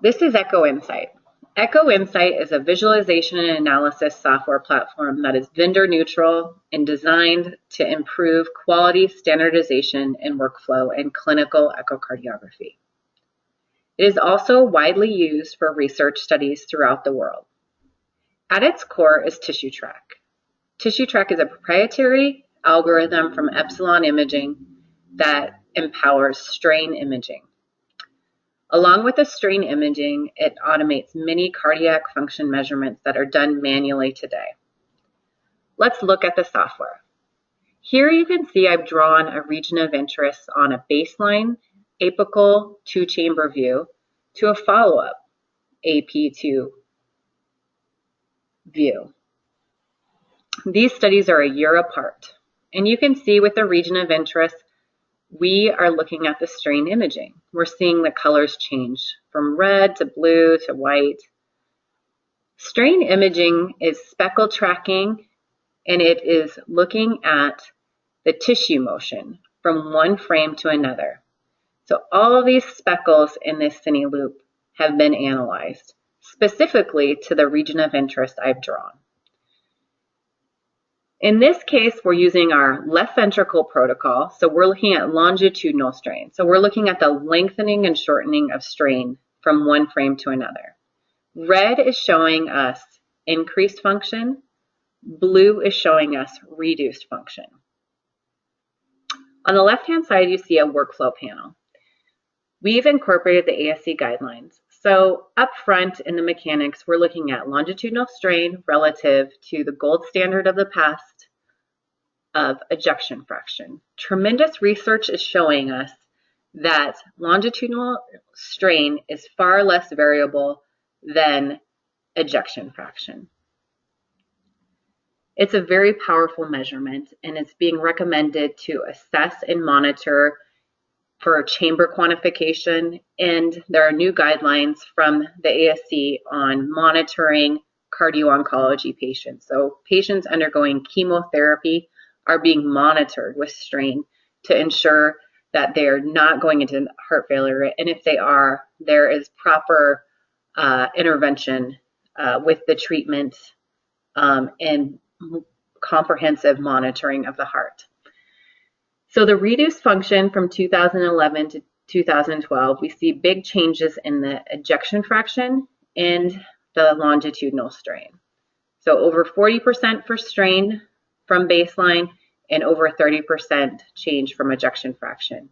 This is EchoInsight. EchoInsight is a visualization and analysis software platform that is vendor neutral and designed to improve quality, standardization, and workflow in clinical echocardiography. It is also widely used for research studies throughout the world. At its core is TissueTrack. TissueTrack is a proprietary algorithm from Epsilon Imaging that empowers strain imaging. Along with the strain imaging, it automates many cardiac function measurements that are done manually today. Let's look at the software. Here you can see I've drawn a region of interest on a baseline apical two-chamber view to a follow-up AP2 view. These studies are a year apart, and you can see with the region of interest, we are looking at the strain imaging. We're seeing the colors change from red to blue to white. Strain imaging is speckle tracking, and it is looking at the tissue motion from one frame to another. So all of these speckles in this cine loop have been analyzed, specifically to the region of interest I've drawn. In this case, we're using our left ventricle protocol. So we're looking at longitudinal strain. So we're looking at the lengthening and shortening of strain from one frame to another. Red is showing us increased function. Blue is showing us reduced function. On the left-hand side, you see a workflow panel. We've incorporated the ASC guidelines. So up front in the mechanics, we're looking at longitudinal strain relative to the gold standard of the past of ejection fraction. Tremendous research is showing us that longitudinal strain is far less variable than ejection fraction. It's a very powerful measurement, and it's being recommended to assess and monitor for chamber quantification, and there are new guidelines from the ASC on monitoring cardio-oncology patients. So patients undergoing chemotherapy are being monitored with strain to ensure that they're not going into heart failure, and if they are, there is proper intervention with the treatment and comprehensive monitoring of the heart. So the reduced function from 2011 to 2012, we see big changes in the ejection fraction and the longitudinal strain. So over 40% for strain from baseline and over 30% change from ejection fraction.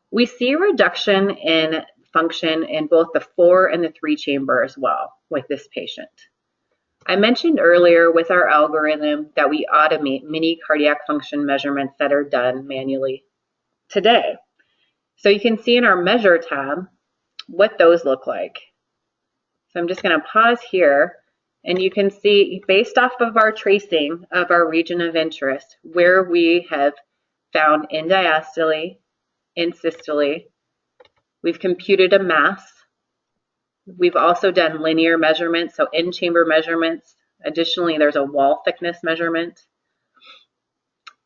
We see a reduction in function in both the 4 and the 3 chamber as well with this patient. I mentioned earlier with our algorithm that we automate many cardiac function measurements that are done manually today. So you can see in our measure tab what those look like. So I'm just going to pause here, and you can see based off of our tracing of our region of interest where we have found in diastole, in systole. We've computed a mass. We've also done linear measurements, so in-chamber measurements. Additionally, there's a wall thickness measurement.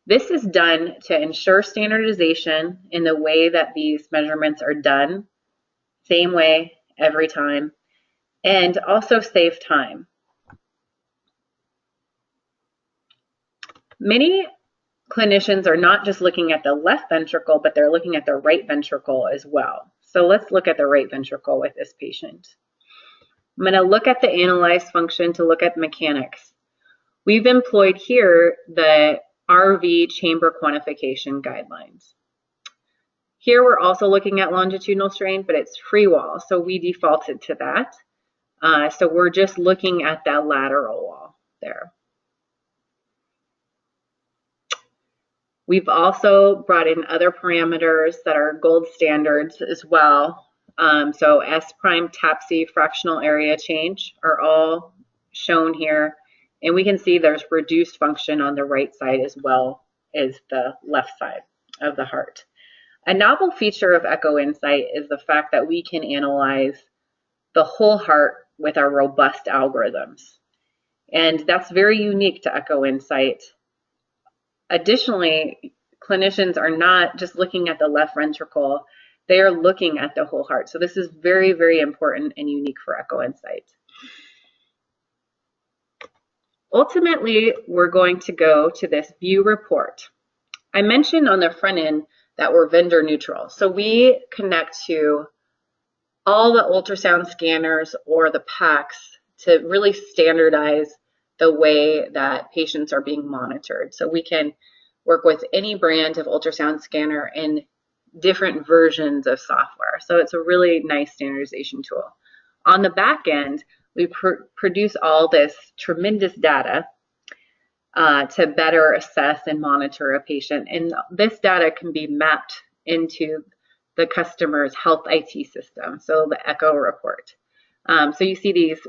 This is done to ensure standardization in the way that these measurements are done, same way every time, and also save time. Many clinicians are not just looking at the left ventricle, but they're looking at the right ventricle as well. So let's look at the right ventricle with this patient. I'm going to look at the analyzed function to look at mechanics. We've employed here the RV chamber quantification guidelines. Here we're also looking at longitudinal strain, but it's free wall, so we defaulted to that. So we're just looking at that lateral wall there. We've also brought in other parameters that are gold standards as well. So S prime TAPSE fractional area change are all shown here. And we can see there's reduced function on the right side as well as the left side of the heart. A novel feature of EchoInsight is the fact that we can analyze the whole heart with our robust algorithms. And that's very unique to EchoInsight. Additionally, clinicians are not just looking at the left ventricle, they are looking at the whole heart. So this is very, very important and unique for EchoInsight. Ultimately, we're going to go to this view report. I mentioned on the front end that we're vendor neutral. So we connect to all the ultrasound scanners or the PACS to really standardize the way that patients are being monitored. So we can work with any brand of ultrasound scanner and different versions of software. So it's a really nice standardization tool. On the back end, we produce all this tremendous data to better assess and monitor a patient. And this data can be mapped into the customer's health IT system, so the Echo report. So you see these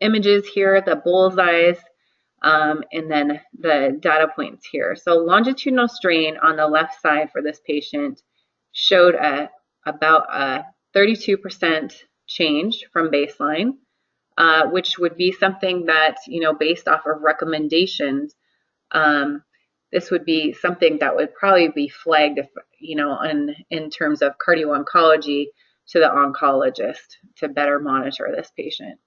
images here, the bullseyes, and then the data points here. So longitudinal strain on the left side for this patient showed about a 32% change from baseline, which would be something that, based off of recommendations, this would be something that would probably be flagged, if, in terms of cardio-oncology to the oncologist to better monitor this patient.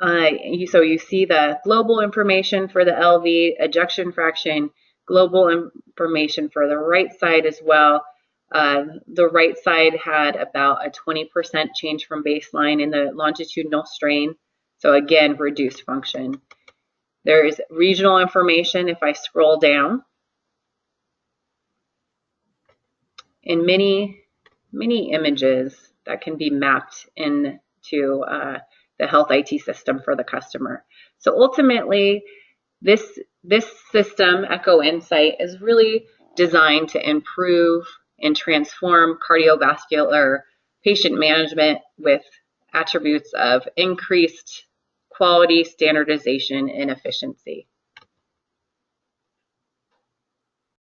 So you see the global information for the LV, ejection fraction, global information for the right side as well. The right side had about a 20% change from baseline in the longitudinal strain. So again, reduced function. There is regional information if I scroll down. And many images that can be mapped into the health IT system for the customer. So ultimately, this system, EchoInsight, is really designed to improve and transform cardiovascular patient management with attributes of increased quality, standardization, and efficiency.